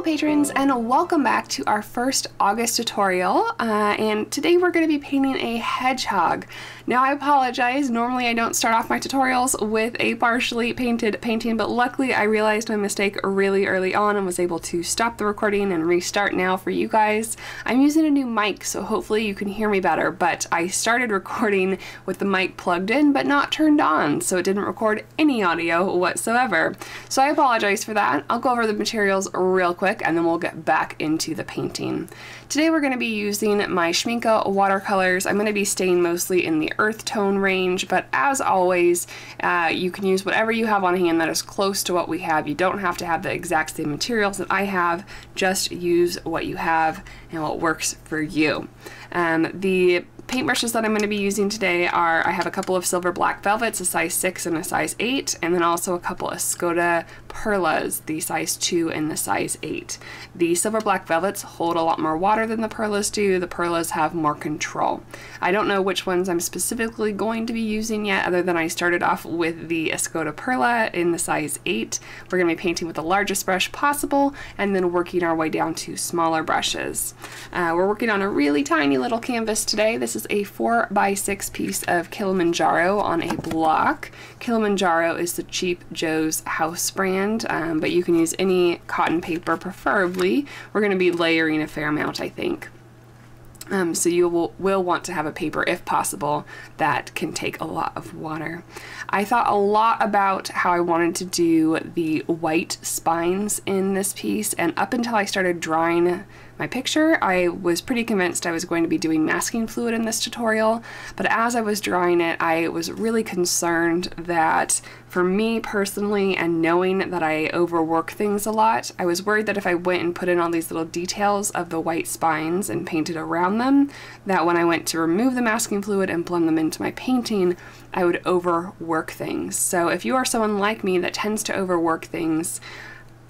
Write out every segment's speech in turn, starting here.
Hello patrons, and welcome back to our first August tutorial, and today we're going to be painting a hedgehog. Now I apologize, normally I don't start off my tutorials with a partially painted painting, but luckily I realized my mistake really early on and was able to stop the recording and restart now for you guys. I'm using a new mic, so hopefully you can hear me better, but I started recording with the mic plugged in but not turned on, so it didn't record any audio whatsoever. So I apologize for that. I'll go over the materials real quick and then we'll get back into the painting. Today we're going to be using my Schmincke watercolors. I'm going to be staying mostly in the earth tone range, but as always, you can use whatever you have on hand that is close to what we have. You don't have to have the exact same materials that I have, just use what you have and what works for you. The paintbrushes that I'm going to be using today are, I have a couple of silver black velvets, a size 6 and a size 8, and then also a couple of Escoda Perlas, the size 2 and the size 8. The silver black velvets hold a lot more water than the Perlas do. The Perlas have more control. I don't know which ones I'm specifically going to be using yet, other than I started off with the Escoda Perla in the size 8. We're going to be painting with the largest brush possible and then working our way down to smaller brushes. We're working on a really tiny little canvas today. This is a 4x6 piece of Kilimanjaro on a block. Kilimanjaro is the Cheap Joe's house brand, but you can use any cotton paper preferably. We're going to be layering a fair amount, I think. So you will want to have a paper, if possible, that can take a lot of water. I thought a lot about how I wanted to do the white spines in this piece, and up until I started drawing my picture, I was pretty convinced I was going to be doing masking fluid in this tutorial, but as I was drawing it, I was really concerned that for me personally, and knowing that I overwork things a lot, I was worried that if I went and put in all these little details of the white spines and painted around them, that when I went to remove the masking fluid and blend them into my painting, I would overwork things. So if you are someone like me that tends to overwork things,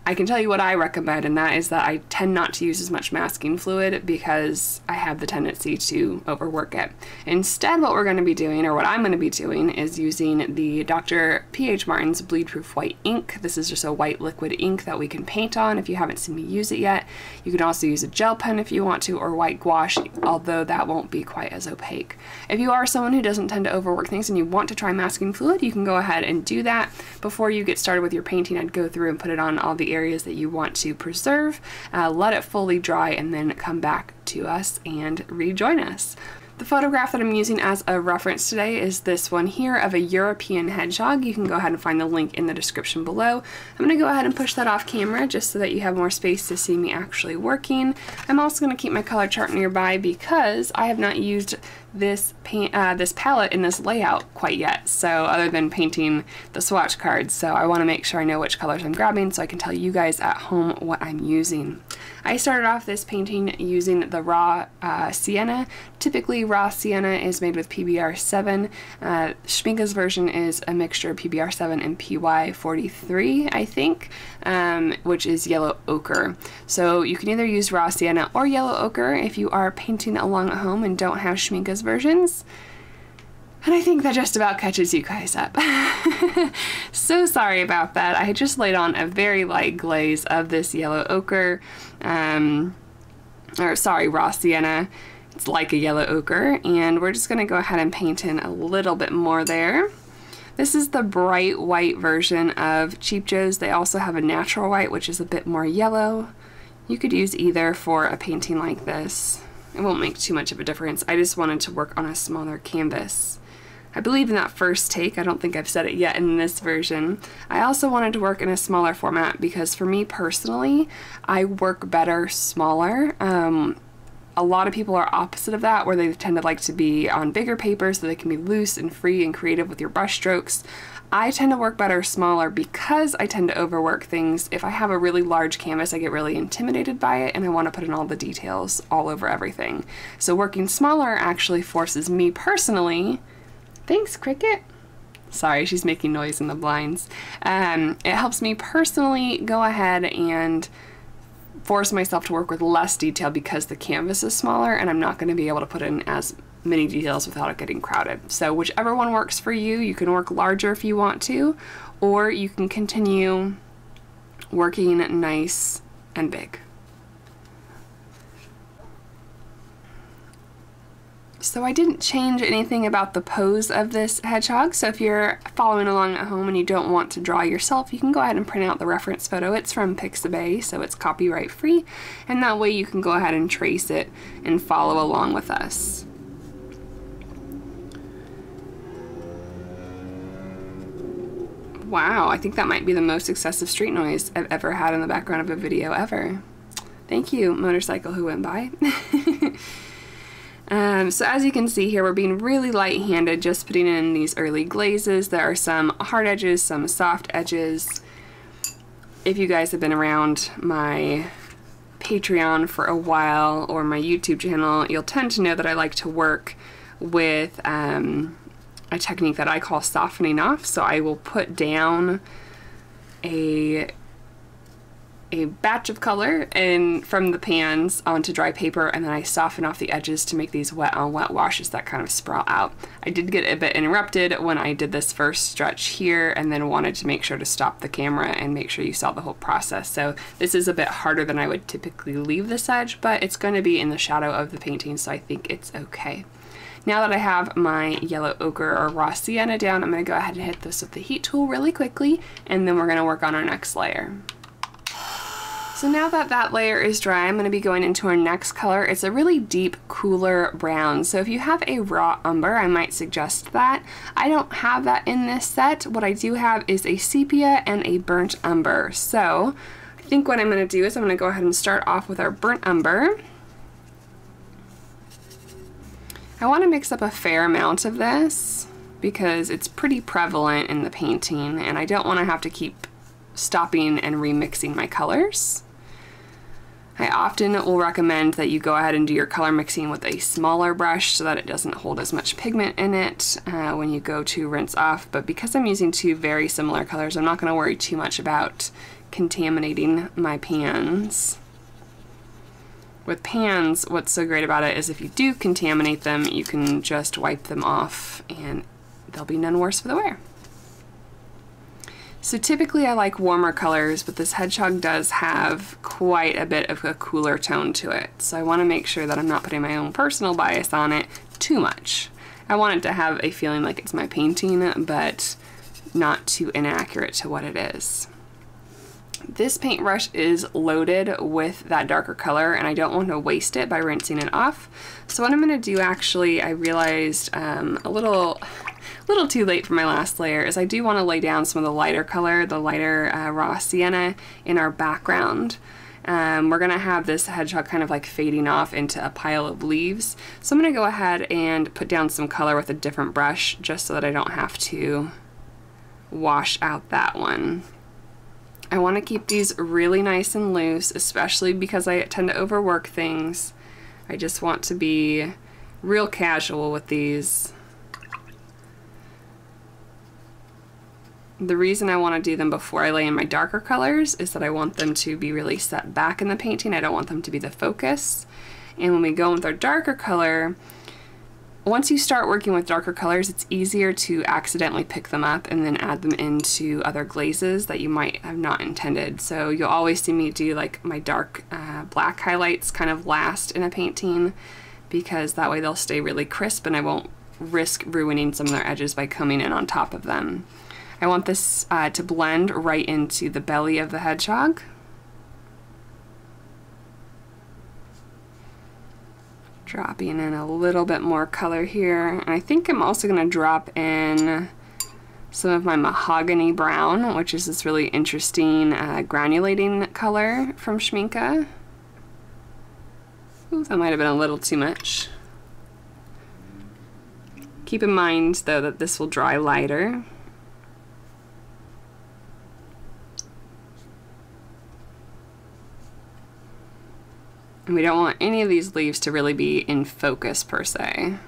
I can tell you what I recommend, and that is that I tend not to use as much masking fluid because I have the tendency to overwork it. Instead, what we're going to be doing, or what I'm going to be doing, is using the Dr. P.H. Martin's Bleedproof white ink. This is just a white liquid ink that we can paint on if you haven't seen me use it yet. You can also use a gel pen if you want to, or white gouache, although that won't be quite as opaque. If you are someone who doesn't tend to overwork things and you want to try masking fluid, you can go ahead and do that. Before you get started with your painting, I'd go through and put it on all the areas that you want to preserve, let it fully dry, and then come back to us and rejoin us. The photograph that I'm using as a reference today is this one here of a European hedgehog. You can go ahead and find the link in the description below. I'm going to go ahead and push that off camera just so that you have more space to see me actually working. I'm also going to keep my color chart nearby because I have not used this palette in this layout quite yet, so other than painting the swatch cards, so I want to make sure I know which colors I'm grabbing so I can tell you guys at home what I'm using. I started off this painting using the raw Sienna. Typically raw Sienna is made with PBR7. Schmincke's version is a mixture of PBR7 and PY43, I think, which is yellow ochre. So you can either use raw Sienna or yellow ochre if you are painting along at home and don't have Schmincke's versions. And I think that just about catches you guys up. So sorry about that. I just laid on a very light glaze of this yellow ochre, or sorry, raw Sienna. It's like a yellow ochre, and we're just gonna go ahead and paint in a little bit more there. This is the bright white version of Cheap Joe's. They also have a natural white, which is a bit more yellow. You could use either for a painting like this. It won't make too much of a difference. I just wanted to work on a smaller canvas. I believe in that first take. I don't think I've said it yet in this version. I also wanted to work in a smaller format because for me personally, I work better smaller. A lot of people are opposite of that, where they tend to like to be on bigger paper so they can be loose and free and creative with your brush strokes. I tend to work better smaller because I tend to overwork things. If I have a really large canvas, I get really intimidated by it and I want to put in all the details all over everything. So working smaller actually forces me personally, thanks Cricket, sorry she's making noise in the blinds, it helps me personally go ahead and force myself to work with less detail because the canvas is smaller and I'm not going to be able to put in as many details without it getting crowded. So whichever one works for you, you can work larger if you want to, or you can continue working nice and big. So I didn't change anything about the pose of this hedgehog, so if you're following along at home and you don't want to draw yourself, you can go ahead and print out the reference photo. It's from Pixabay, so it's copyright free, and that way you can go ahead and trace it and follow along with us. Wow, I think that might be the most excessive street noise I've ever had in the background of a video ever. Thank you, motorcycle who went by. So as you can see here, we're being really light-handed, just putting in these early glazes. There are some hard edges, some soft edges. If you guys have been around my Patreon for a while or my YouTube channel, you'll tend to know that I like to work with a technique that I call softening off. So I will put down a batch of color and from the pans onto dry paper, and then I soften off the edges to make these wet on wet washes that kind of sprawl out. I did get a bit interrupted when I did this first stretch here, and then wanted to make sure to stop the camera and make sure you saw the whole process. So this is a bit harder than I would typically leave this edge, but it's going to be in the shadow of the painting, so I think it's okay. Now that I have my yellow ochre or raw sienna down, I'm going to go ahead and hit this with the heat tool really quickly, and then we're going to work on our next layer. So now that that layer is dry, I'm going to be going into our next color. It's a really deep, cooler brown. So if you have a raw umber, I might suggest that. I don't have that in this set. What I do have is a sepia and a burnt umber. So I think what I'm going to do is I'm going to go ahead and start off with our burnt umber. I want to mix up a fair amount of this because it's pretty prevalent in the painting, and I don't want to have to keep stopping and remixing my colors. I often will recommend that you go ahead and do your color mixing with a smaller brush so that it doesn't hold as much pigment in it when you go to rinse off, but because I'm using two very similar colors, I'm not going to worry too much about contaminating my pans. With pans, what's so great about it is if you do contaminate them, you can just wipe them off and they'll be none worse for the wear. So typically I like warmer colors, but this hedgehog does have quite a bit of a cooler tone to it. So I want to make sure that I'm not putting my own personal bias on it too much. I want it to have a feeling like it's my painting, but not too inaccurate to what it is. This paintbrush is loaded with that darker color, and I don't want to waste it by rinsing it off. So what I'm going to do, actually, I realized a little too late for my last layer, is I do want to lay down some of the lighter color, the lighter raw sienna in our background. We're going to have this hedgehog kind of like fading off into a pile of leaves. So I'm going to go ahead and put down some color with a different brush just so that I don't have to wash out that one. I want to keep these really nice and loose, especially because I tend to overwork things. I just want to be real casual with these. The reason I want to do them before I lay in my darker colors is that I want them to be really set back in the painting. I don't want them to be the focus. And when we go in with our darker color, once you start working with darker colors, it's easier to accidentally pick them up and then add them into other glazes that you might have not intended. So you'll always see me do like my dark black highlights kind of last in a painting, because that way they'll stay really crisp and I won't risk ruining some of their edges by coming in on top of them. I want this to blend right into the belly of the hedgehog. Dropping in a little bit more color here. And I think I'm also going to drop in some of my Mahogany brown, which is this really interesting granulating color from Schmincke. Ooh, that might have been a little too much. Keep in mind, though, that this will dry lighter. And we don't want any of these leaves to really be in focus per se.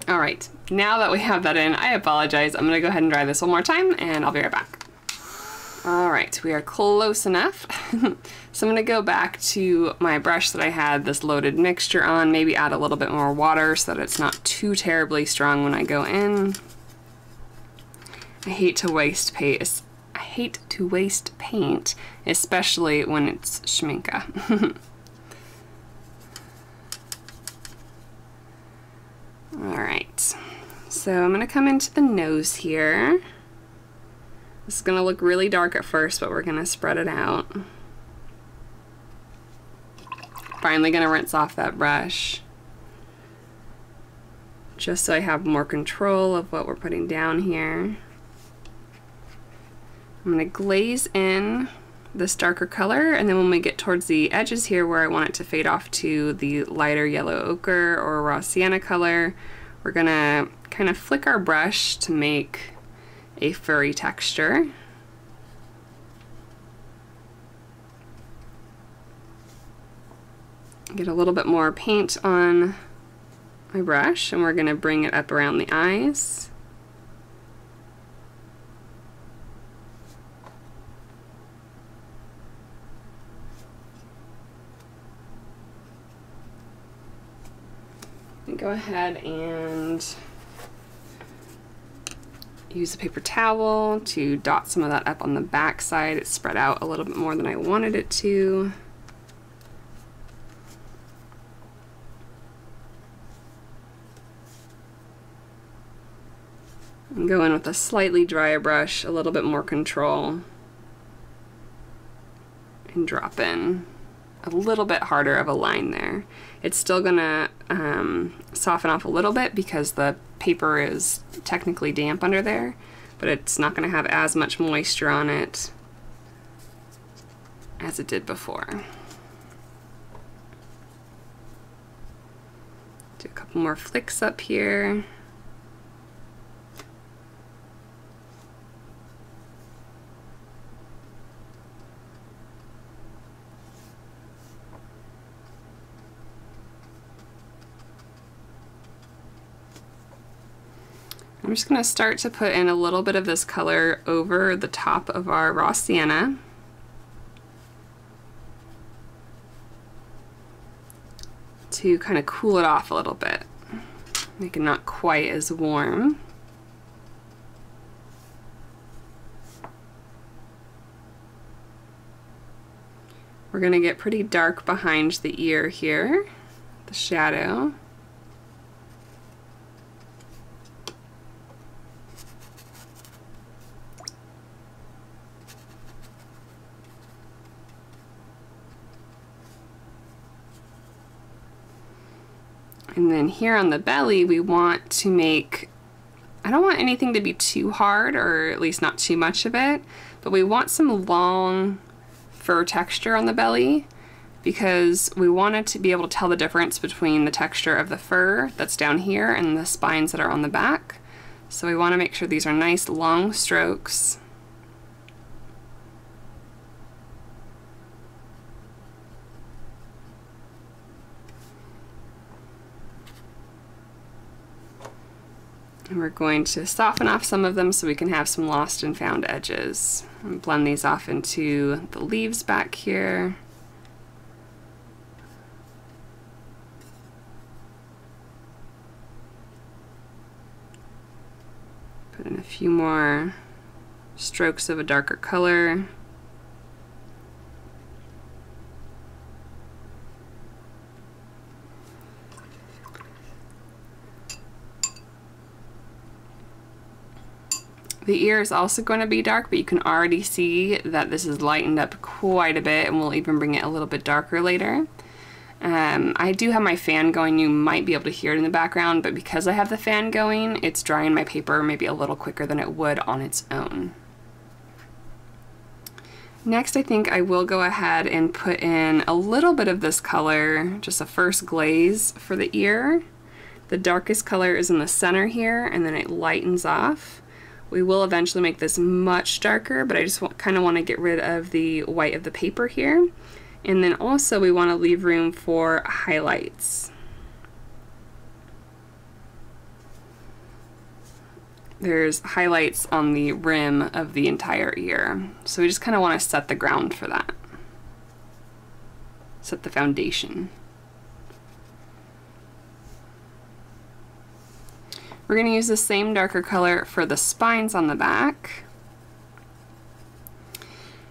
All right, now that we have that in, I apologize. I'm gonna go ahead and dry this one more time and I'll be right back. All right, we are close enough. So I'm gonna go back to my brush that I had this loaded mixture on, maybe add a little bit more water so that it's not too terribly strong when I go in. I hate to waste paint. I hate to waste paint, especially when it's Schmincke. All right, so I'm gonna come into the nose here. This is gonna look really dark at first, but we're gonna spread it out. Finally gonna rinse off that brush, just so I have more control of what we're putting down here. I'm gonna glaze in this darker color, and then when we get towards the edges here where I want it to fade off to the lighter yellow ochre or raw sienna color, we're gonna kind of flick our brush to make a furry texture. Get a little bit more paint on my brush, and we're gonna bring it up around the eyes. Go ahead and use a paper towel to dot some of that up on the back side. It's spread out a little bit more than I wanted it to. And go in with a slightly drier brush, a little bit more control, and drop in a little bit harder of a line there. It's still gonna soften off a little bit because the paper is technically damp under there, but it's not gonna have as much moisture on it as it did before. Do a couple more flicks up here. I'm just going to start to put in a little bit of this color over the top of our raw sienna. To kind of cool it off a little bit, make it not quite as warm. We're going to get pretty dark behind the ear here, the shadow. And then here on the belly, we want to make, I don't want anything to be too hard, or at least not too much of it, but we want some long fur texture on the belly because we wanted to be able to tell the difference between the texture of the fur that's down here and the spines that are on the back. So we want to make sure these are nice long strokes. And we're going to soften off some of them so we can have some lost and found edges. And blend these off into the leaves back here. Put in a few more strokes of a darker color. The ear is also going to be dark, but you can already see that this is lightened up quite a bit, and we'll even bring it a little bit darker later. I do have my fan going. You might be able to hear it in the background, but because I have the fan going, it's drying my paper maybe a little quicker than it would on its own. Next, I think I will go ahead and put in a little bit of this color, just a first glaze for the ear. The darkest color is in the center here, and then it lightens off. We will eventually make this much darker, but I just kind of want to get rid of the white of the paper here. And then also we want to leave room for highlights. there's highlights on the rim of the entire ear. So we just kind of want to set the ground for that. Set the foundation. We're going to use the same darker color for the spines on the back.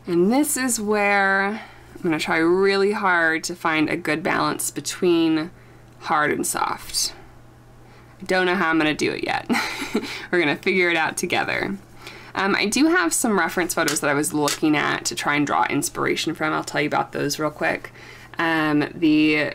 And this is where I'm going to try really hard to find a good balance between hard and soft. I don't know how I'm going to do it yet. We're going to figure it out together. I do have some reference photos that I was looking at to try and draw inspiration from. I'll tell you about those real quick. The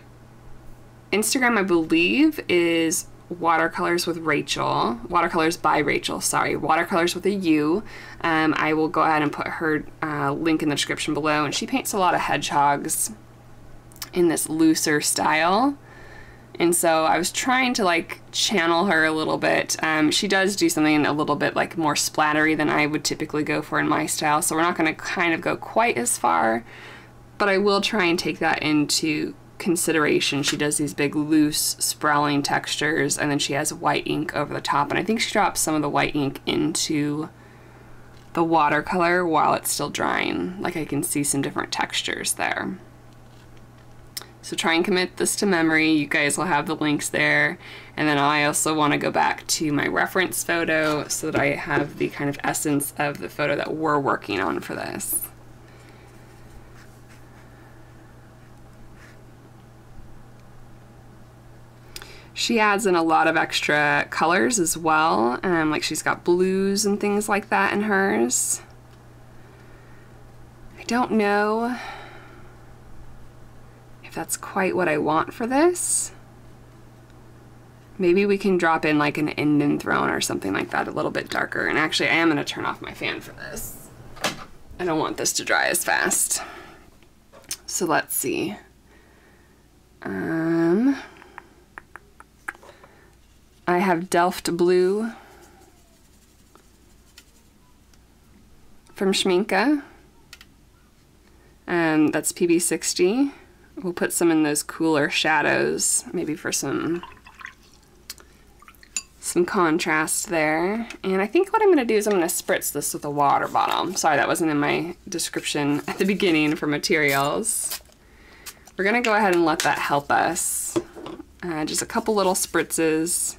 Instagram, I believe, is Watercolors with Rachel. Watercolors by Rachel, sorry. Watercolors with a U. I will go ahead and put her link in the description below. And she paints a lot of hedgehogs in this looser style. And so I was trying to like channel her a little bit. She does do something a little bit like more splattery than I would typically go for in my style. So we're not going to kind of go quite as far, but I will try and take that into consideration. She does these big loose sprawling textures, and then she has white ink over the top, and I think she drops some of the white ink into the watercolor while it's still drying. Like I can see some different textures there. So try and commit this to memory. You guys will have the links there. And then I also want to go back to my reference photo so that I have the kind of essence of the photo that we're working on for this. She adds in a lot of extra colors as well. Like she's got blues and things like that in hers. I don't know if that's quite what I want for this. Maybe we can drop in like an Indian throne or something like that, a little bit darker. And actually I am going to turn off my fan for this. I don't want this to dry as fast. So let's see. I have Delft blue from Schmincke. That's PB60. We'll put some in those cooler shadows, maybe for some contrast there. And I think what I'm going to do is I'm going to spritz this with a water bottle. Sorry, that wasn't in my description at the beginning for materials. We're going to go ahead and let that help us. Just a couple little spritzes.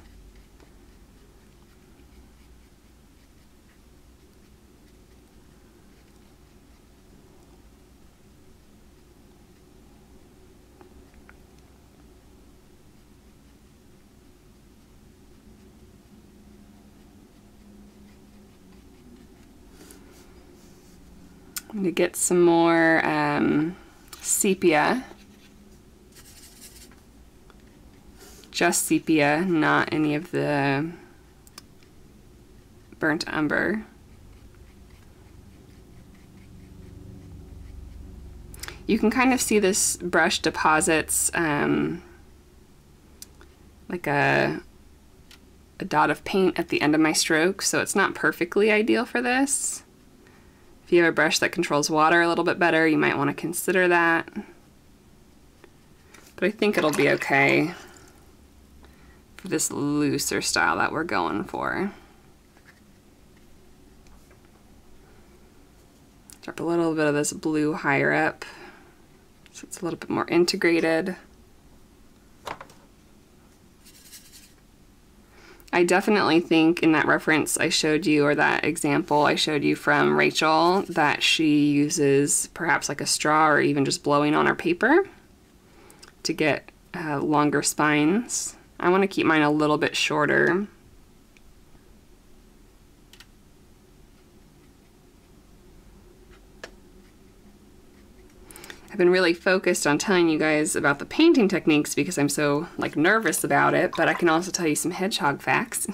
I'm going to get some more sepia. Just sepia, not any of the burnt umber. You can kind of see this brush deposits like a dot of paint at the end of my stroke, so it's not perfectly ideal for this. If you have a brush that controls water a little bit better, you might want to consider that. But I think it'll be okay for this looser style that we're going for. Drop a little bit of this blue higher up so it's a little bit more integrated. I definitely think in that reference I showed you, or that example I showed you from Rachel, that she uses perhaps like a straw or even just blowing on her paper to get longer spines. I want to keep mine a little bit shorter. I've been really focused on telling you guys about the painting techniques because I'm so like nervous about it, but I can also tell you some hedgehog facts.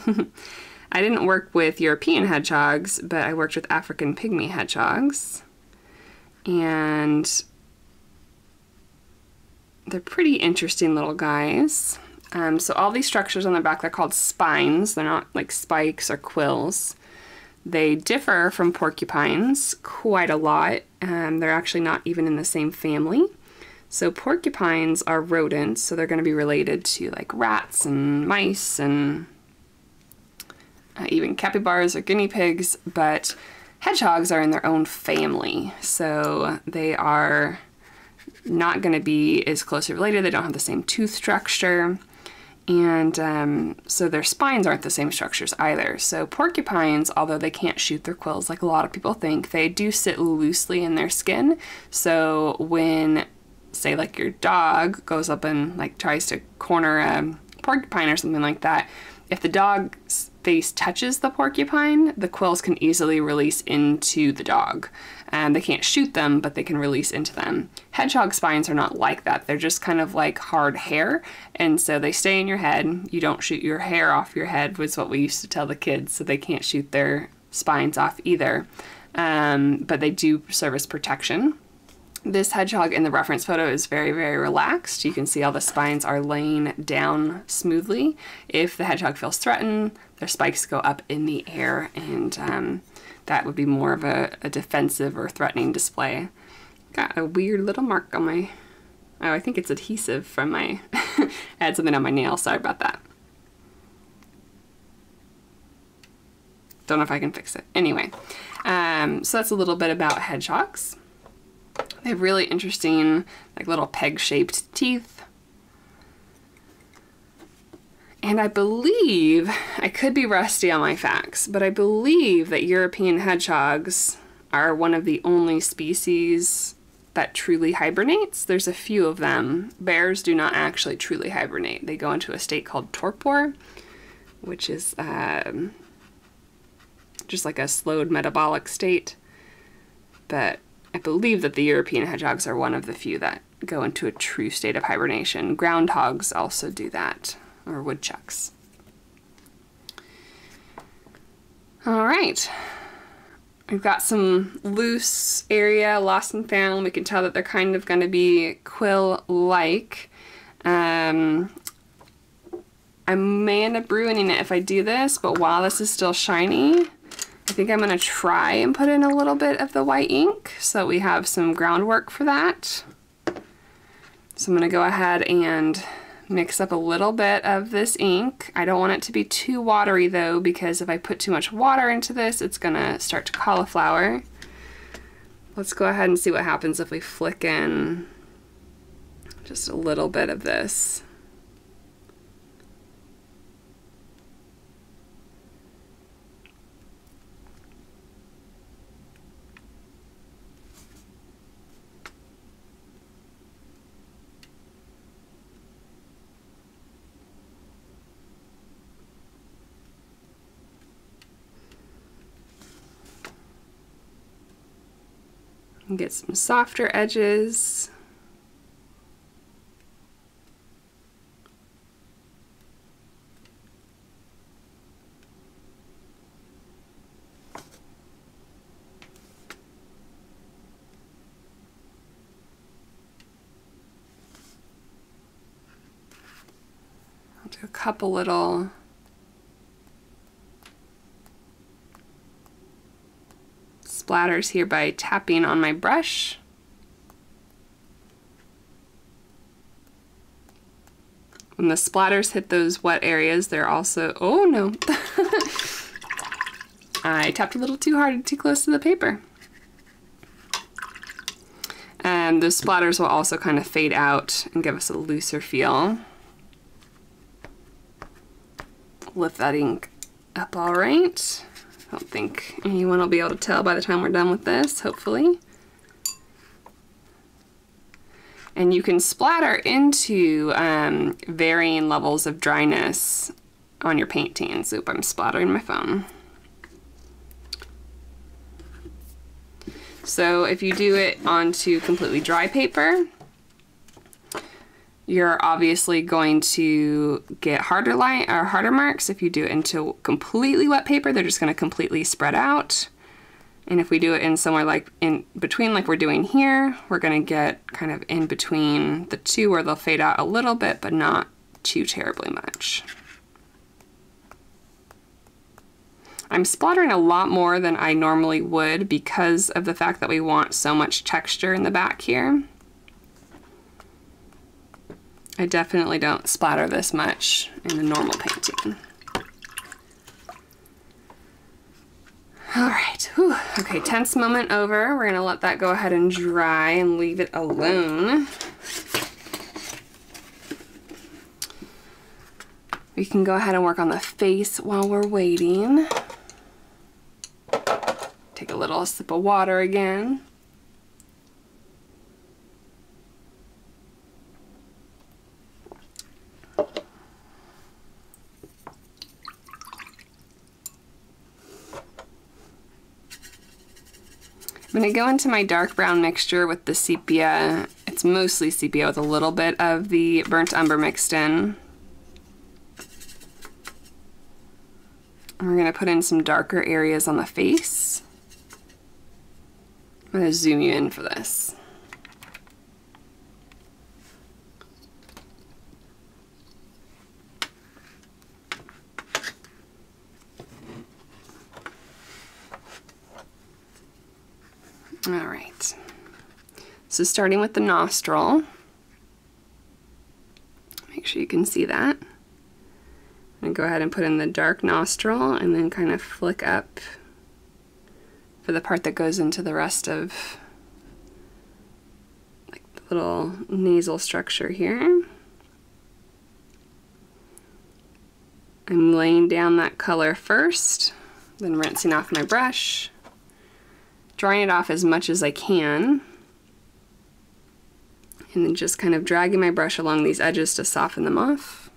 I didn't work with European hedgehogs, but I worked with African pygmy hedgehogs. And they're pretty interesting little guys. So all these structures on the back, they're called spines. They're not like spikes or quills. They differ from porcupines quite a lot. They're actually not even in the same family. So porcupines are rodents, so they're going to be related to like rats and mice and even capybaras or guinea pigs, but hedgehogs are in their own family, so they are not going to be as closely related. They don't have the same tooth structure, and so their spines aren't the same structures either. So porcupines, although they can't shoot their quills like a lot of people think, they do sit loosely in their skin. So when, say, like your dog goes up and like tries to corner a porcupine or something like that, if the dog's face touches the porcupine, the quills can easily release into the dog. And they can't shoot them, but they can release into them. Hedgehog spines are not like that. They're just kind of like hard hair, and so they stay in your head. You don't shoot your hair off your head, was what we used to tell the kids, so they can't shoot their spines off either. But they do serve as protection. This hedgehog in the reference photo is very, very relaxed. You can see all the spines are laying down smoothly. If the hedgehog feels threatened, their spikes go up in the air, and that would be more of a defensive or threatening display. Got a weird little mark on my, oh, I think it's adhesive from my, I had something on my nail, sorry about that. Don't know if I can fix it. Anyway, so that's a little bit about hedgehogs. They have really interesting, like little peg-shaped teeth. And I believe, I could be rusty on my facts, but I believe that European hedgehogs are one of the only species that truly hibernates. There's a few of them. Bears do not actually truly hibernate. They go into a state called torpor, which is just like a slowed metabolic state. But I believe that the European hedgehogs are one of the few that go into a true state of hibernation. Groundhogs also do that, or woodchucks. All right, we've got some loose area, lost and found. We can tell that they're kind of going to be quill-like. I may end up ruining it if I do this, but while this is still shiny, I think I'm going to try and put in a little bit of the white ink so we have some groundwork for that. So I'm going to go ahead and mix up a little bit of this ink. I don't want it to be too watery though, because if I put too much water into this, it's going to start to cauliflower. Let's go ahead and see what happens if we flick in just a little bit of this. And get some softer edges. I'll do a couple little splatters here by tapping on my brush. When the splatters hit those wet areas, they're also, oh no, I tapped a little too hard, too close to the paper. And those splatters will also kind of fade out and give us a looser feel. Lift that ink up all right. I don't think anyone will be able to tell by the time we're done with this, hopefully. And you can splatter into varying levels of dryness on your paintings. Oop, I'm splattering my phone. So if you do it onto completely dry paper, you're obviously going to get harder line or harder marks. If you do it into completely wet paper, they're just going to completely spread out. And if we do it in somewhere like in between, like we're doing here, we're going to get kind of in between the two where they'll fade out a little bit, but not too terribly much. I'm splattering a lot more than I normally would because of the fact that we want so much texture in the back here. I definitely don't splatter this much in a normal painting. All right, whew. Okay, tense moment over. We're gonna let that go ahead and dry and leave it alone. We can go ahead and work on the face while we're waiting. Take a little sip of water again. I'm going to go into my dark brown mixture with the sepia. It's mostly sepia with a little bit of the burnt umber mixed in. And we're going to put in some darker areas on the face. I'm going to zoom you in for this. All right, so starting with the nostril, make sure you can see that. I'm gonna go ahead and put in the dark nostril and then kind of flick up for the part that goes into the rest of like the little nasal structure here. I'm laying down that color first, then rinsing off my brush. Drying it off as much as I can, and then just kind of dragging my brush along these edges to soften them off.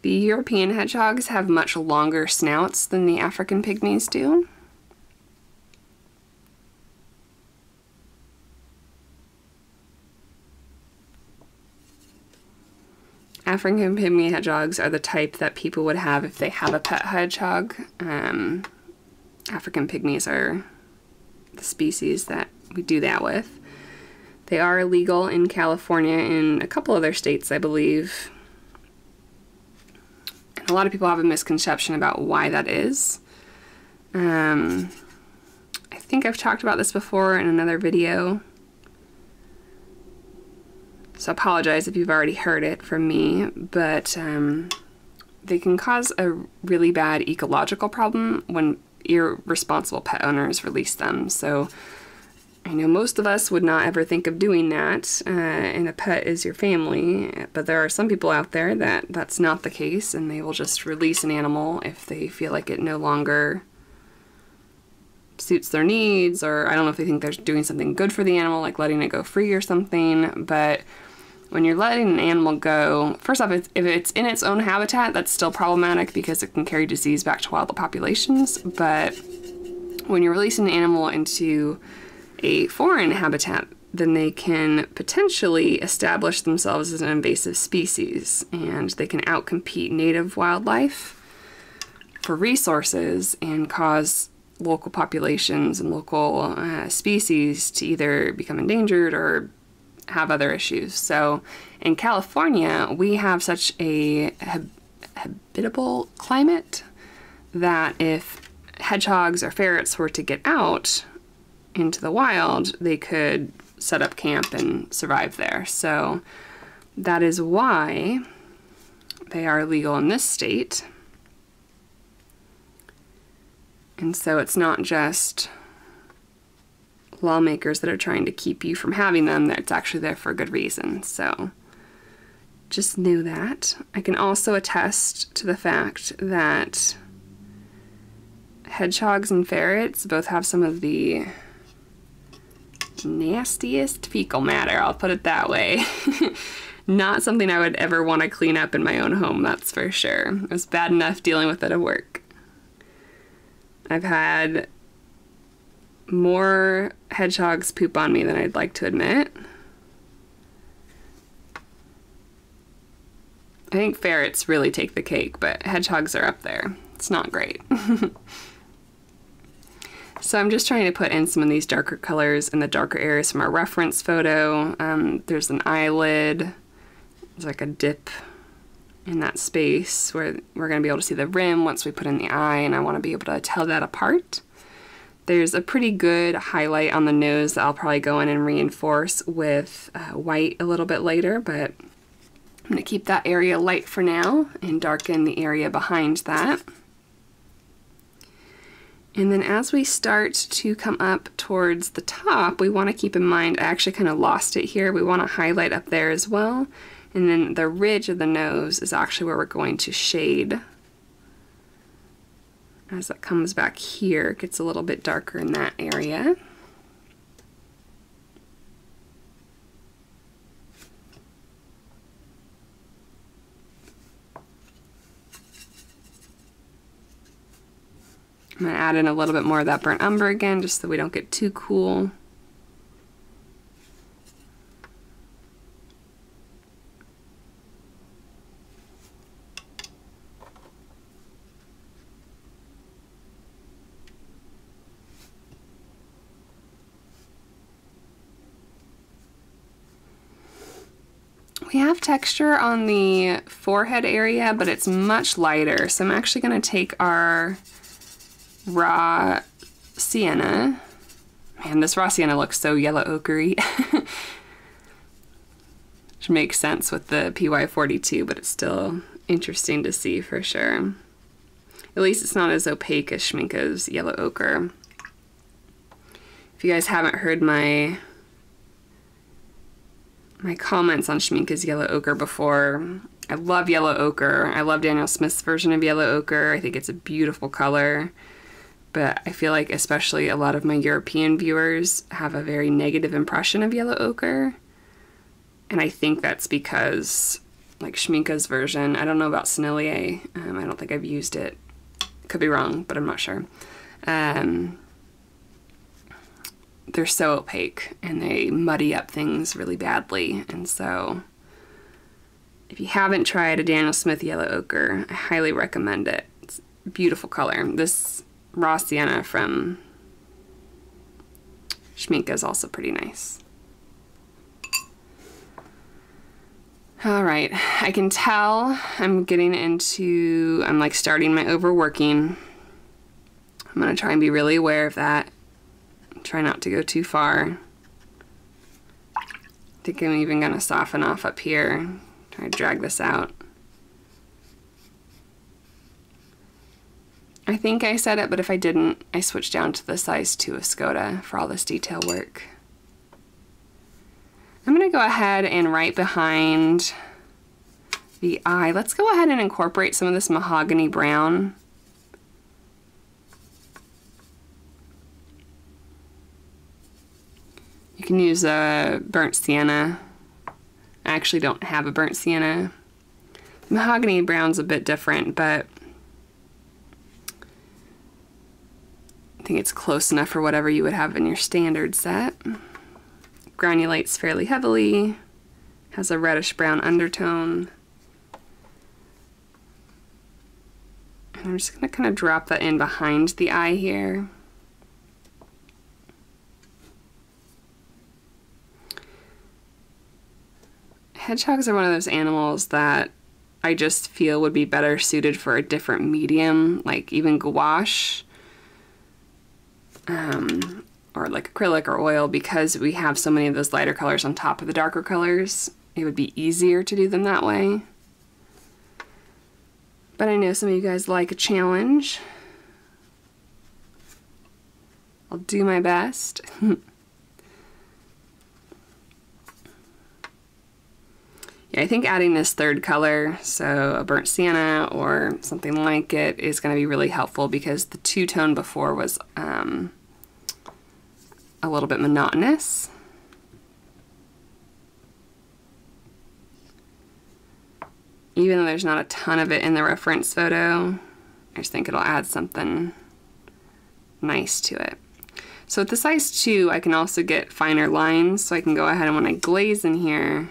The European hedgehogs have much longer snouts than the African pygmies do. African pygmy hedgehogs are the type that people would have if they have a pet hedgehog. African pygmies are the species that we do that with. They are illegal in California and a couple other states, I believe. And a lot of people have a misconception about why that is. I think I've talked about this before in another video. So I apologize if you've already heard it from me, but they can cause a really bad ecological problem when irresponsible pet owners release them. So I know most of us would not ever think of doing that, and a pet is your family, but there are some people out there that that's not the case, and they will just release an animal if they feel like it no longer suits their needs, or I don't know if they think they're doing something good for the animal, like letting it go free or something. But when you're letting an animal go, first off, if it's in its own habitat, that's still problematic because it can carry disease back to wild populations. But when you're releasing an animal into a foreign habitat, then they can potentially establish themselves as an invasive species, and they can outcompete native wildlife for resources and cause local populations and local species to either become endangered or have other issues. So in California, we have such a habitable climate that if hedgehogs or ferrets were to get out into the wild, they could set up camp and survive there. So that is why they are legal in this state. And so it's not just lawmakers that are trying to keep you from having them, that it's actually there for a good reason. So just know that. I can also attest to the fact that hedgehogs and ferrets both have some of the nastiest fecal matter, I'll put it that way. Not something I would ever want to clean up in my own home, that's for sure. It was bad enough dealing with it at work. I've had more hedgehogs poop on me than I'd like to admit. I think ferrets really take the cake, but hedgehogs are up there. It's not great. So I'm just trying to put in some of these darker colors in the darker areas from our reference photo. There's an eyelid. There's like a dip in that space where we're going to be able to see the rim once we put in the eye, and I want to be able to tell that apart. There's a pretty good highlight on the nose that I'll probably go in and reinforce with white a little bit later, but I'm going to keep that area light for now and darken the area behind that. And then as we start to come up towards the top, we want to keep in mind, I actually kind of lost it here, we want to highlight up there as well. And then the ridge of the nose is actually where we're going to shade. As that comes back here, it gets a little bit darker in that area. I'm going to add in a little bit more of that burnt umber again, just so we don't get too cool. We have texture on the forehead area, but it's much lighter. So I'm actually going to take our raw sienna. Man, this raw sienna looks so yellow ochre-y. Which makes sense with the PY42, but it's still interesting to see for sure. At least it's not as opaque as Schmincke's yellow ochre. If you guys haven't heard my comments on Schmincke's yellow ochre before, I love yellow ochre. I love Daniel Smith's version of yellow ochre. I think it's a beautiful color, but I feel like especially a lot of my European viewers have a very negative impression of yellow ochre, and I think that's because, like, Schmincke's version, I don't know about Sennelier, I don't think I've used it, could be wrong, but I'm not sure. They're so opaque and they muddy up things really badly, and so if you haven't tried a Daniel Smith yellow ochre, I highly recommend it. It's a beautiful color. This raw sienna from Schmincke is also pretty nice. Alright, I can tell I'm getting into, I'm like starting my overworking. I'm going to try and be really aware of that. Try not to go too far. I think I'm even going to soften off up here. Try to drag this out. I think I said it, but if I didn't, I switched down to the size 2 Escoda for all this detail work. I'm going to go ahead and right behind the eye, let's go ahead and incorporate some of this mahogany brown. You can use a burnt sienna. I actually don't have a burnt sienna. Mahogany brown's a bit different, but I think it's close enough for whatever you would have in your standard set. Granulates fairly heavily, has a reddish brown undertone. And I'm just gonna kind of drop that in behind the eye here. Hedgehogs are one of those animals that I just feel would be better suited for a different medium, like even gouache, or like acrylic or oil, because we have so many of those lighter colors on top of the darker colors. It would be easier to do them that way. But I know some of you guys like a challenge. I'll do my best. Yeah, I think adding this third color, so a burnt sienna or something like it, is going to be really helpful, because the two-tone before was a little bit monotonous. Even though there's not a ton of it in the reference photo, I just think it'll add something nice to it. So with the size 2, I can also get finer lines, so I can go ahead and when I glaze in here,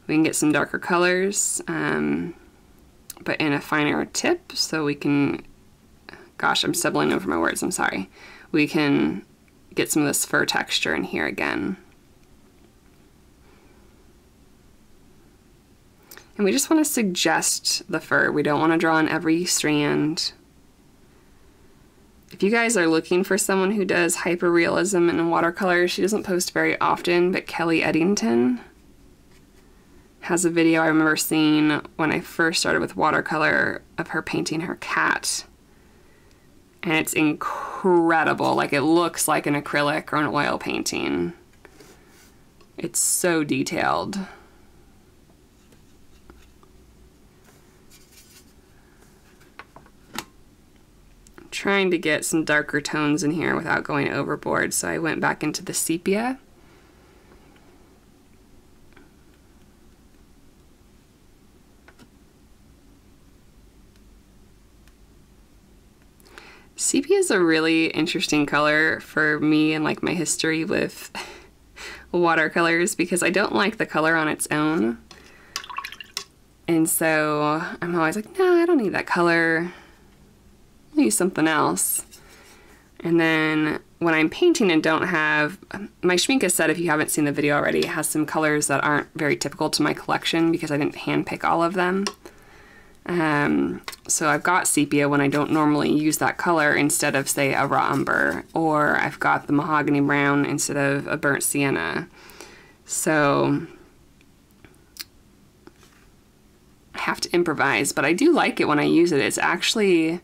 we can get some darker colors, but in a finer tip, so we can, gosh, I'm stumbling over my words, I'm sorry. We can get some of this fur texture in here again. And we just want to suggest the fur. We don't want to draw on every strand. If you guys are looking for someone who does hyperrealism in watercolor, she doesn't post very often, but Kelly Eddington has a video I remember seeing when I first started with watercolor of her painting her cat. And it's incredible. Like, it looks like an acrylic or an oil painting. It's so detailed. I'm trying to get some darker tones in here without going overboard, so I went back into the sepia. Sepia is a really interesting color for me and like my history with watercolors, because I don't like the color on its own. And so I'm always like, no, I don't need that color. I'll use something else. And then when I'm painting and don't have, my Schmincke set, if you haven't seen the video already, has some colors that aren't very typical to my collection because I didn't handpick all of them. So I've got sepia when I don't normally use that color instead of, say, a raw umber, or I've got the mahogany brown instead of a burnt sienna. So I have to improvise, but I do like it when I use it. It's actually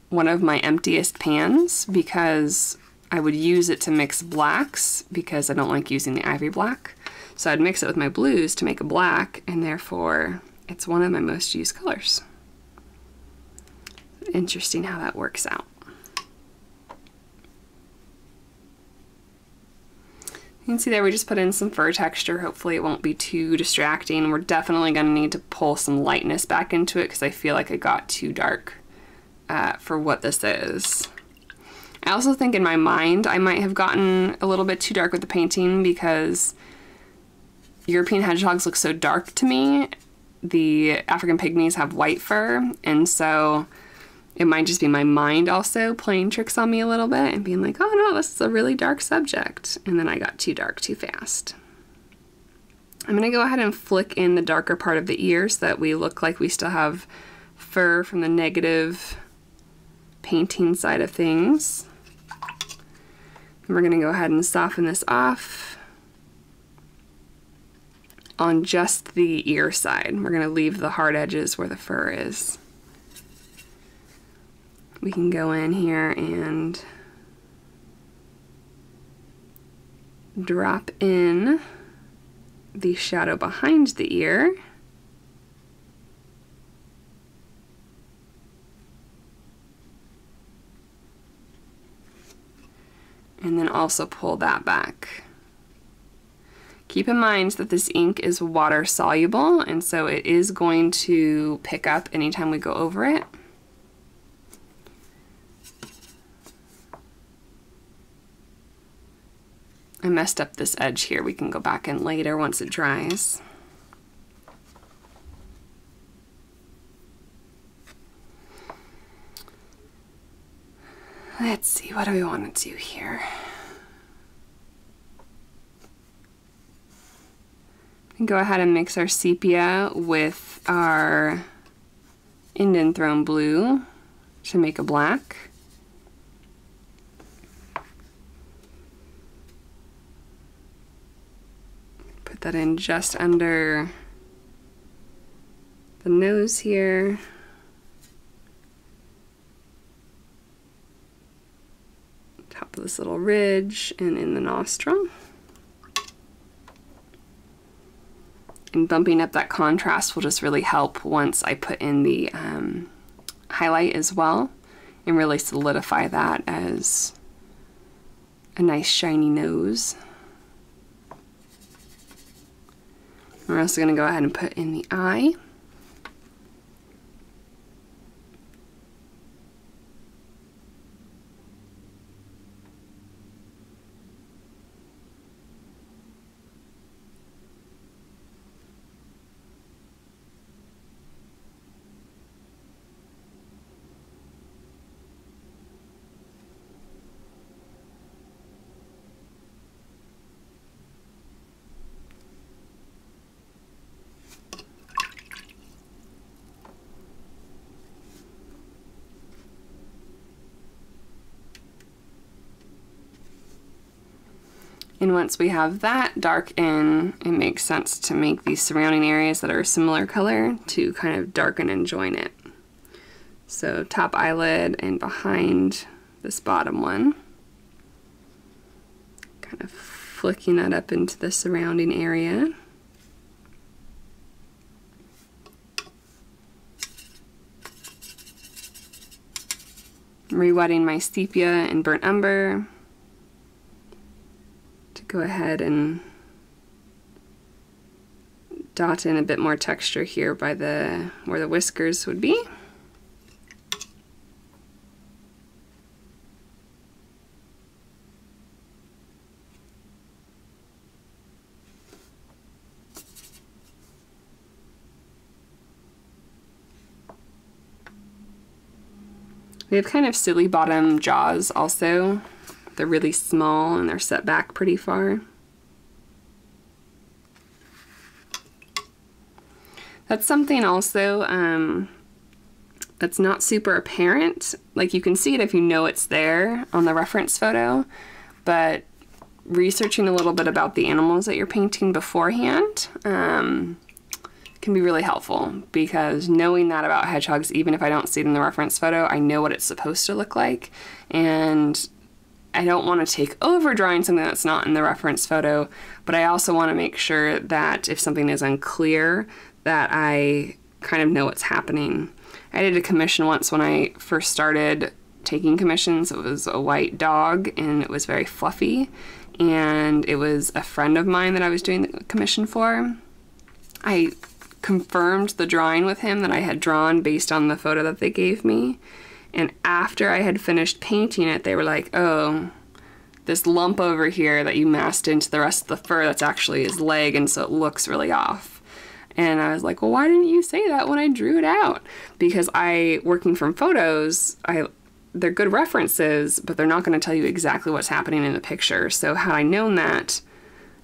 one of my emptiest pans because I would use it to mix blacks because I don't like using the ivory black. So I'd mix it with my blues to make a black, and therefore it's one of my most used colors. Interesting how that works out. You can see there we just put in some fur texture. Hopefully it won't be too distracting. We're definitely going to need to pull some lightness back into it because I feel like it got too dark for what this is. I also think in my mind I might have gotten a little bit too dark with the painting because European hedgehogs look so dark to me. The African pygmies have white fur, and so it might just be my mind also playing tricks on me a little bit and being like, oh no, this is a really dark subject. And then I got too dark too fast. I'm going to go ahead and flick in the darker part of the ear so that we look like we still have fur from the negative painting side of things. And we're going to go ahead and soften this off on just the ear side. We're going to leave the hard edges where the fur is. We can go in here and drop in the shadow behind the ear. And then also pull that back. Keep in mind that this ink is water soluble, and so it is going to pick up anytime we go over it. I messed up this edge here. We can go back in later once it dries. Let's see, what do we want to do here? Go ahead and mix our sepia with our Indian Throne blue to make a black. Put that in just under the nose here. Top of this little ridge and in the nostril. And bumping up that contrast will just really help once I put in the highlight as well, and really solidify that as a nice shiny nose. We're also going to go ahead and put in the eye. And once we have that dark in, it makes sense to make these surrounding areas that are a similar color to kind of darken and join it. So top eyelid and behind this bottom one. Kind of flicking that up into the surrounding area. Re-wetting my Sepia and burnt umber to go ahead and dot in a bit more texture here by where the whiskers would be. We have kind of silly bottom jaws also. They're really small and they're set back pretty far. That's something also that's not super apparent. Like you can see it if you know it's there on the reference photo, but researching a little bit about the animals that you're painting beforehand can be really helpful, because knowing that about hedgehogs, even if I don't see it in the reference photo, I know what it's supposed to look like, and I don't want to take over drawing something that's not in the reference photo, but I also want to make sure that if something is unclear, that I kind of know what's happening. I did a commission once when I first started taking commissions. It was a white dog and it was very fluffy, and it was a friend of mine that I was doing the commission for. I confirmed the drawing with him that I had drawn based on the photo that they gave me, and after I had finished painting it, they were like, oh, this lump over here that you masked into the rest of the fur, that's actually his leg, and so it looks really off. And I was like, well, why didn't you say that when I drew it out? Because working from photos, they're good references, but they're not going to tell you exactly what's happening in the picture. So had I known that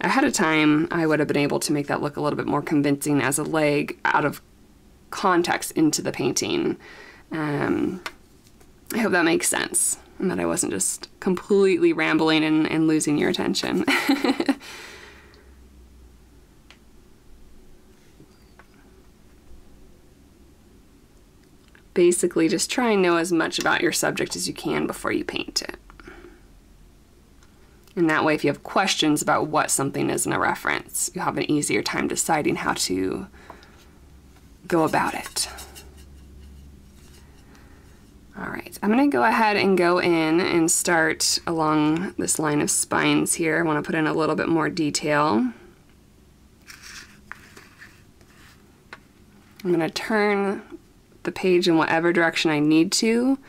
ahead of time, I would have been able to make that look a little bit more convincing as a leg out of context into the painting. I hope that makes sense, and that I wasn't just completely rambling and losing your attention. Basically, just try and know as much about your subject as you can before you paint it. And that way, if you have questions about what something is in a reference, you'll have an easier time deciding how to go about it. All right, I'm gonna go ahead and go in and start along this line of spines here. I wanna put in a little bit more detail. I'm gonna turn the page in whatever direction I need to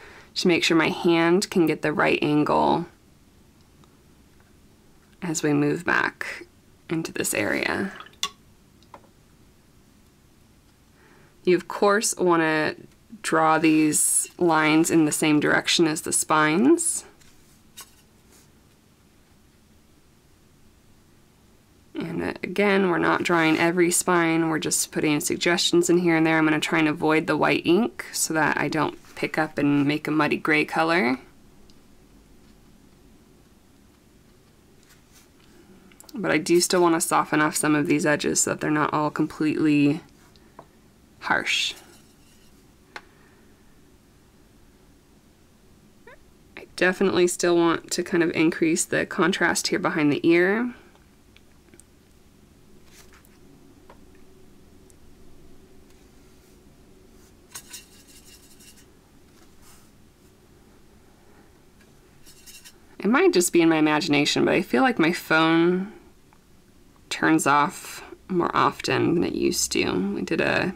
make sure my hand can get the right angle as we move back into this area. You of course want to draw these lines in the same direction as the spines. And again, we're not drawing every spine, we're just putting suggestions in here and there. I'm going to try and avoid the white ink so that I don't pick up and make a muddy gray color. But I do still want to soften off some of these edges so that they're not all completely harsh. I definitely still want to kind of increase the contrast here behind the ear. It might just be in my imagination, but I feel like my phone turns off more often than it used to. We did a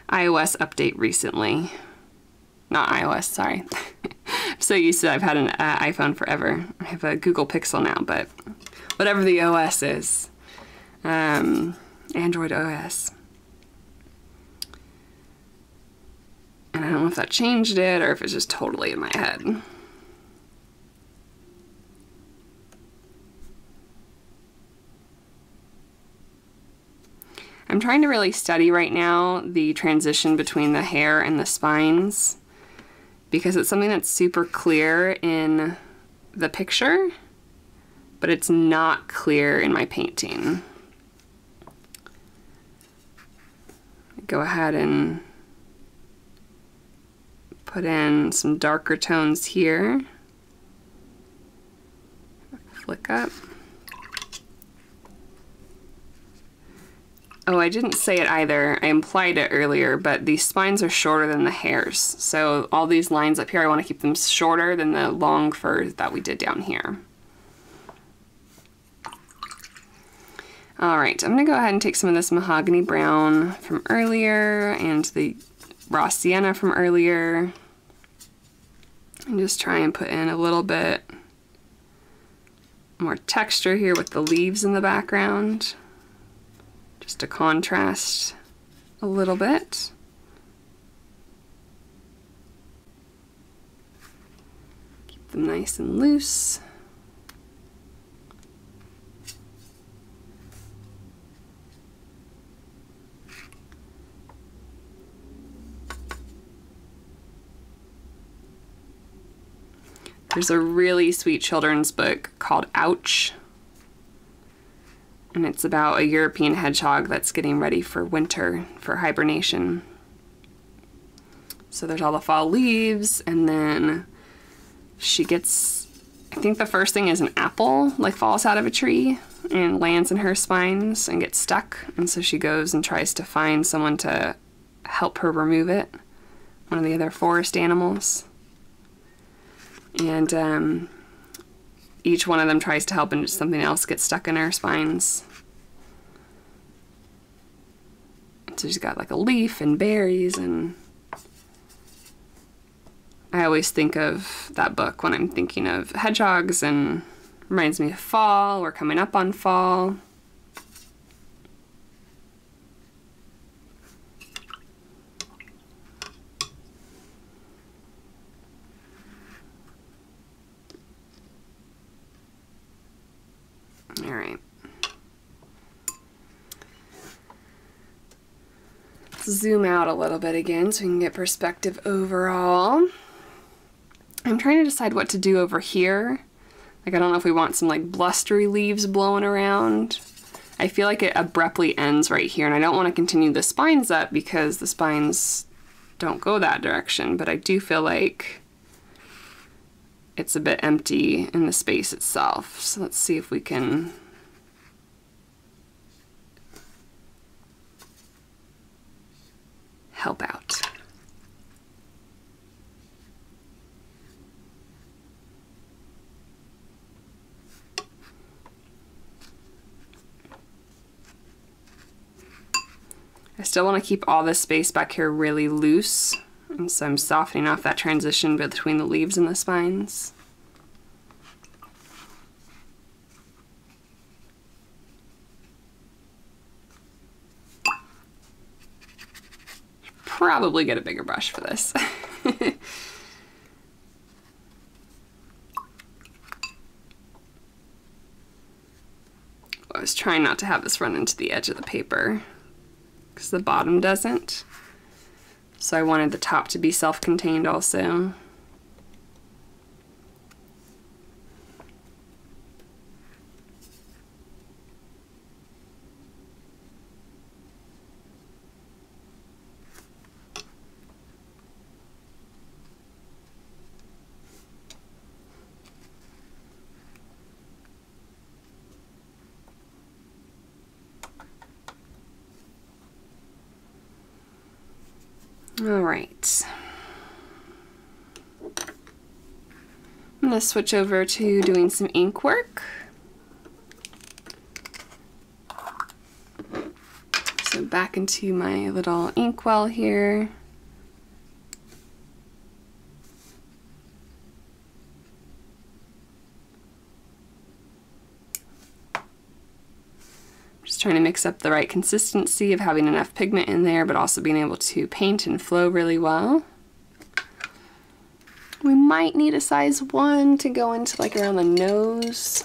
iOS update recently. Not iOS, sorry. I'm so used to it. I've had an iPhone forever. I have a Google Pixel now, but whatever the OS is. Android OS. And I don't know if that changed it or if it's just totally in my head. I'm trying to really study right now the transition between the hair and the spines, because it's something that's super clear in the picture, but it's not clear in my painting. Go ahead and put in some darker tones here. Flick up. Oh, I didn't say it either. I implied it earlier, but these spines are shorter than the hairs. So all these lines up here, I want to keep them shorter than the long fur that we did down here. All right, I'm gonna go ahead and take some of this mahogany brown from earlier and the raw sienna from earlier and just try and put in a little bit more texture here with the leaves in the background, just to contrast a little bit. Keep them nice and loose. There's a really sweet children's book called Ouch, and it's about a European hedgehog that's getting ready for winter, for hibernation. So there's all the fall leaves, and then she gets, I think the first thing is an apple, like falls out of a tree and lands in her spines and gets stuck, and so she goes and tries to find someone to help her remove it, one of the other forest animals. And each one of them tries to help and just something else gets stuck in her spines. And so she's got like a leaf and berries, and I always think of that book when I'm thinking of hedgehogs, and reminds me of fall. We're coming up on fall. All right. Let's zoom out a little bit again so we can get perspective overall. I'm trying to decide what to do over here. Like, I don't know if we want some like blustery leaves blowing around. I feel like it abruptly ends right here, and I don't want to continue the spines up because the spines don't go that direction, but I do feel like it's a bit empty in the space itself. So let's see if we can help out. I still want to keep all this space back here really loose, and so I'm softening off that transition between the leaves and the spines. Probably get a bigger brush for this. I was trying not to have this run into the edge of the paper because the bottom doesn't. So I wanted the top to be self-contained also. All right. I'm going to switch over to doing some ink work. So back into my little inkwell here. Trying to mix up the right consistency of having enough pigment in there, but also being able to paint and flow really well. We might need a size 1 to go into like around the nose.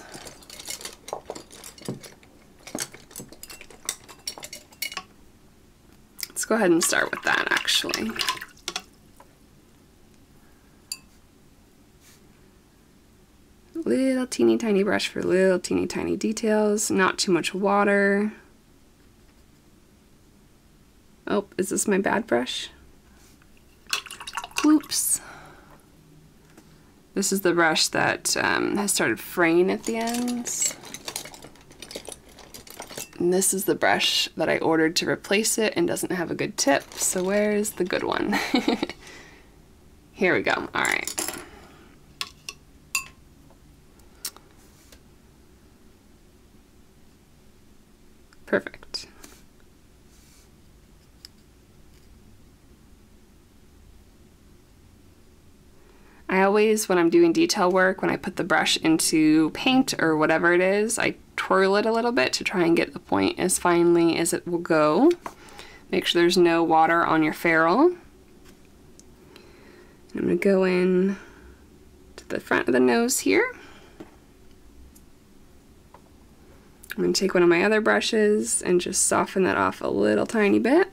Let's go ahead and start with that actually. little teeny tiny brush for little teeny tiny details, not too much water. Oh, is this my bad brush? Whoops. This is the brush that has started fraying at the ends. And this is the brush that I ordered to replace it and doesn't have a good tip, so where's the good one? Here we go, all right. Perfect. I always, when I'm doing detail work, when I put the brush into paint or whatever it is, I twirl it a little bit to try and get the point as finely as it will go. Make sure there's no water on your ferrule. I'm going to go in to the front of the nose here. I'm going to take one of my other brushes and just soften that off a little tiny bit.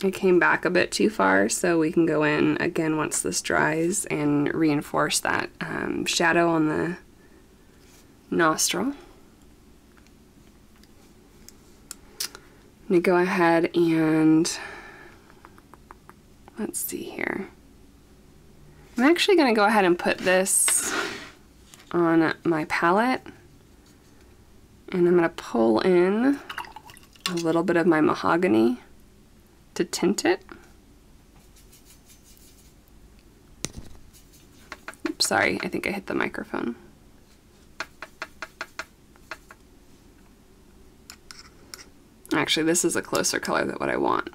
I came back a bit too far, so we can go in again once this dries and reinforce that shadow on the nostril. I'm going to go ahead and, let's see here. I'm actually going to go ahead and put this on my palette, and I'm going to pull in a little bit of my Mahogany to tint it. Oops, sorry, I think I hit the microphone. Actually, this is a closer color than what I want.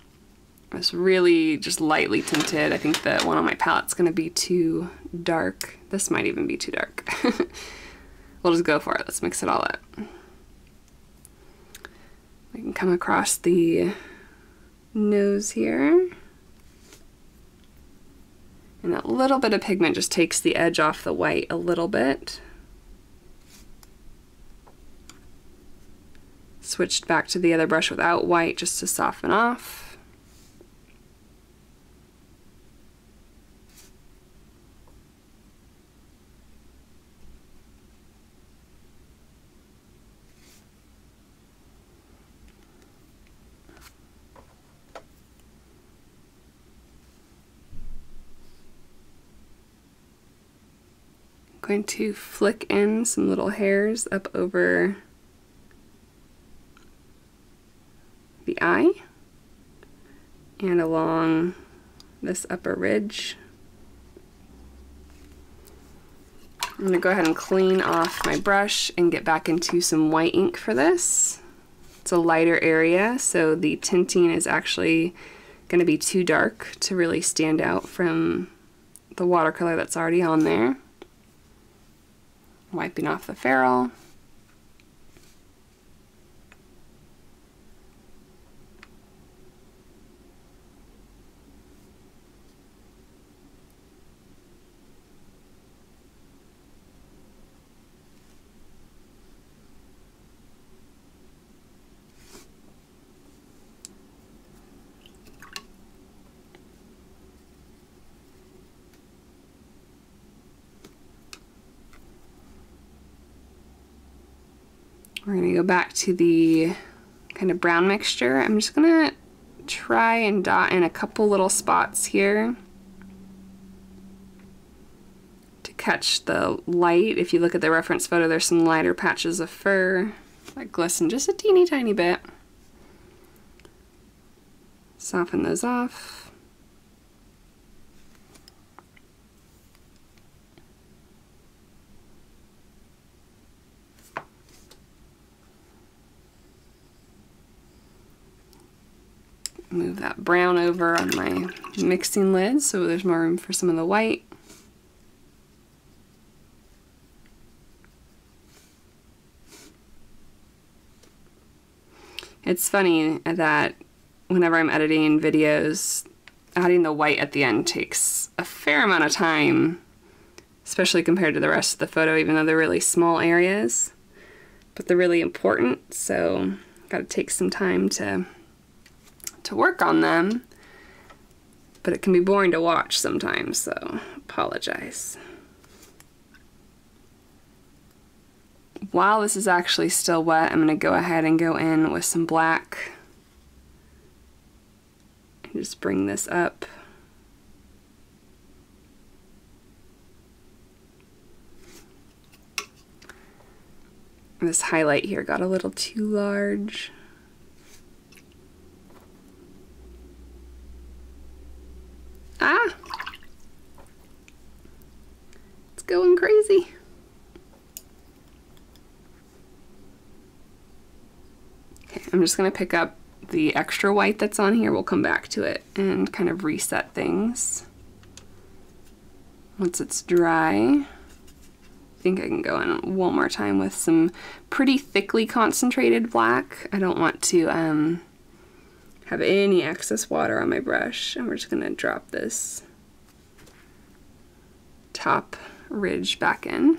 It's really just lightly tinted. I think that one on my palette's gonna be too dark. This might even be too dark. We'll just go for it. Let's mix it all up. We can come across the nose here. And that little bit of pigment just takes the edge off the white a little bit. Switched back to the other brush without white just to soften off. I'm going to flick in some little hairs up over the eye and along this upper ridge. I'm going to go ahead and clean off my brush and get back into some white ink for this. It's a lighter area, so the tinting is actually going to be too dark to really stand out from the watercolor that's already on there. Wiping off the ferrule. We're going to go back to the kind of brown mixture. I'm just going to try and dot in a couple little spots here to catch the light. If you look at the reference photo, there's some lighter patches of fur that glisten just a teeny tiny bit. Soften those off. Move that brown over on my mixing lid so there's more room for some of the white. It's funny that whenever I'm editing videos, adding the white at the end takes a fair amount of time, especially compared to the rest of the photo, even though they're really small areas. but they're really important, so gotta take some time to work on them. But it can be boring to watch sometimes, so apologize. While this is actually still wet, I'm gonna go ahead and go in with some black and just bring this up. This highlight here got a little too large. Ah! It's going crazy. Okay, I'm just going to pick up the extra white that's on here. We'll come back to it and kind of reset things once it's dry. I think I can go in one more time with some pretty thickly concentrated black. I don't want to have any excess water on my brush, and we're just going to drop this top ridge back in.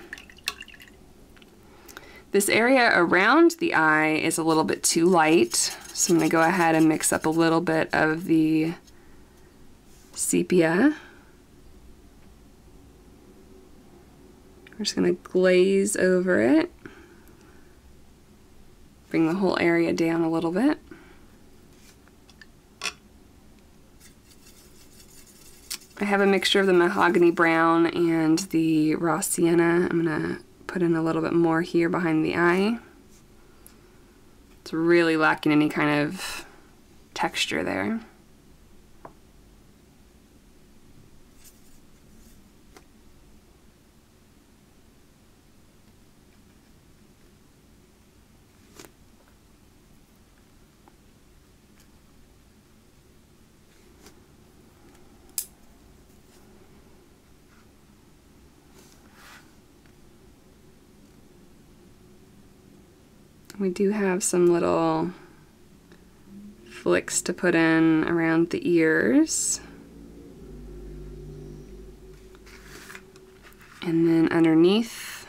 This area around the eye is a little bit too light, so I'm going to go ahead and mix up a little bit of the sepia. We're just going to glaze over it, bring the whole area down a little bit. I have a mixture of the mahogany brown and the raw sienna. I'm going to put in a little bit more here behind the eye. It's really lacking any kind of texture there. We do have some little flicks to put in around the ears. And then underneath.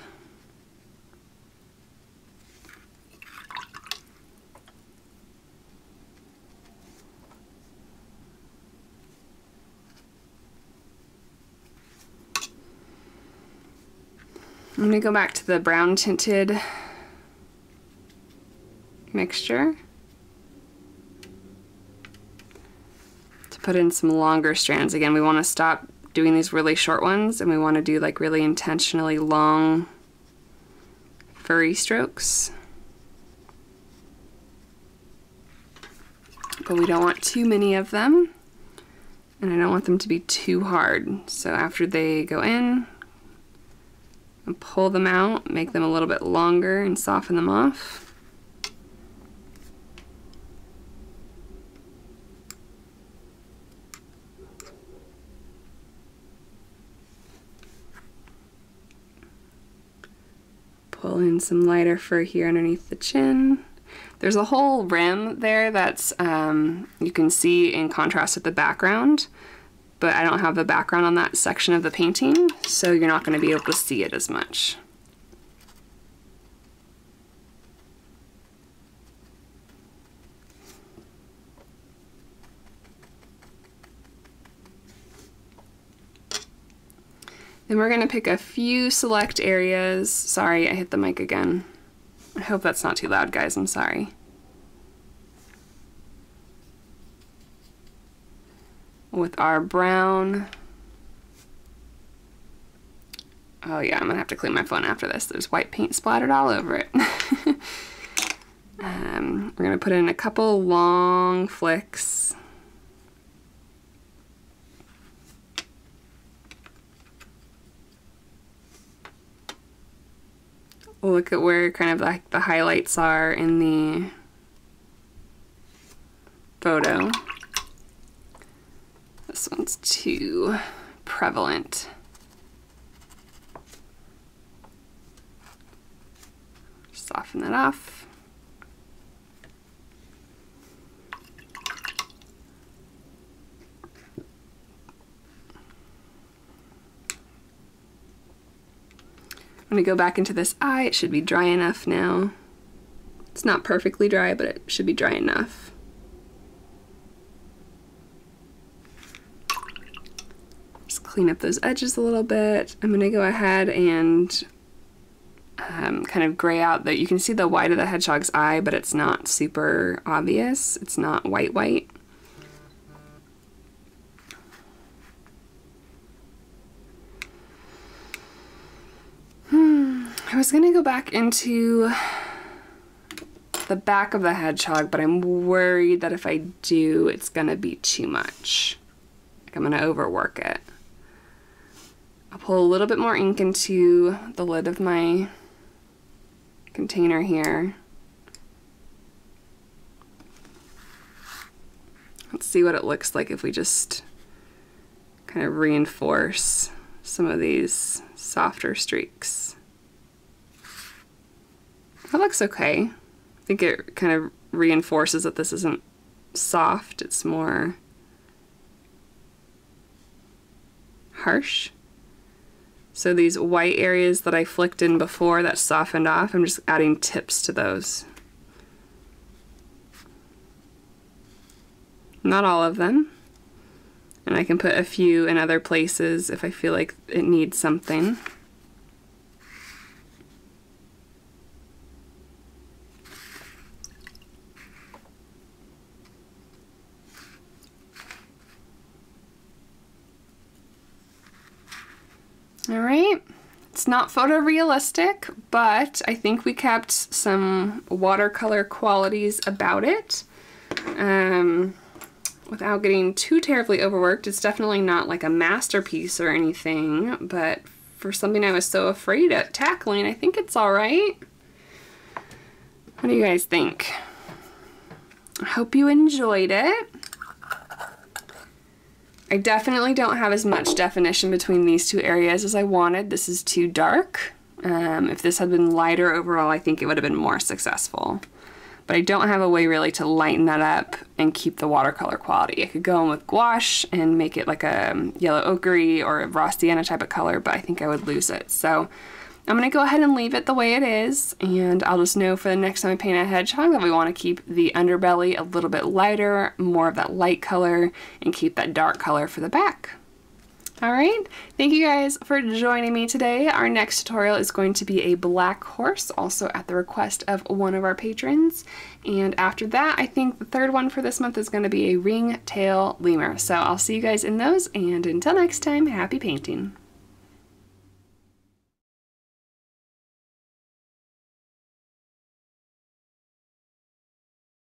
I'm going to go back to the brown tinted mixture to put in some longer strands. Again, we want to stop doing these really short ones, and we want to do like really intentionally long furry strokes. But we don't want too many of them, and I don't want them to be too hard. So after they go in, and pull them out, make them a little bit longer and soften them off. Pull in some lighter fur here underneath the chin. There's a whole rim there that's you can see in contrast with the background, but I don't have the background on that section of the painting, so you're not going to be able to see it as much. Then we're going to pick a few select areas. Sorry, I hit the mic again. I hope that's not too loud, guys. I'm sorry. With our brown. Oh yeah, I'm going to have to clean my phone after this. There's white paint splattered all over it. We're going to put in a couple long flicks. Look at where kind of like the highlights are in the photo. This one's too prevalent. Soften that off. I'm going to go back into this eye. It should be dry enough now. It's not perfectly dry, but it should be dry enough. Just clean up those edges a little bit. I'm gonna go ahead and kind of gray out that you can see the white of the hedgehog's eye, but it's not super obvious. It's not white. I was gonna go back into the back of the hedgehog, but I'm worried that if I do, it's gonna be too much. Like I'm gonna overwork it. I'll pull a little bit more ink into the lid of my container here. Let's see what it looks like if we just kind of reinforce some of these softer streaks. That looks okay. I think it kind of reinforces that this isn't soft, it's more harsh. So these white areas that I flicked in before that softened off, I'm just adding tips to those. Not all of them. And I can put a few in other places if I feel like it needs something. All right, it's not photorealistic, but I think we kept some watercolor qualities about it without getting too terribly overworked. It's definitely not like a masterpiece or anything, but for something I was so afraid of tackling, I think it's all right. What do you guys think? I hope you enjoyed it. I definitely don't have as much definition between these two areas as I wanted. This is too dark. If this had been lighter overall, I think it would have been more successful. But I don't have a way really to lighten that up and keep the watercolor quality. I could go in with gouache and make it like a yellow ochre or a raw sienna type of color, but I think I would lose it. So I'm gonna go ahead and leave it the way it is, and I'll just know for the next time I paint a hedgehog that we want to keep the underbelly a little bit lighter, more of that light color, and keep that dark color for the back. All right, thank you guys for joining me today. Our next tutorial is going to be a black horse, also at the request of one of our patrons. And after that, I think the third one for this month is going to be a ringtail lemur. So I'll see you guys in those, and until next time, happy painting.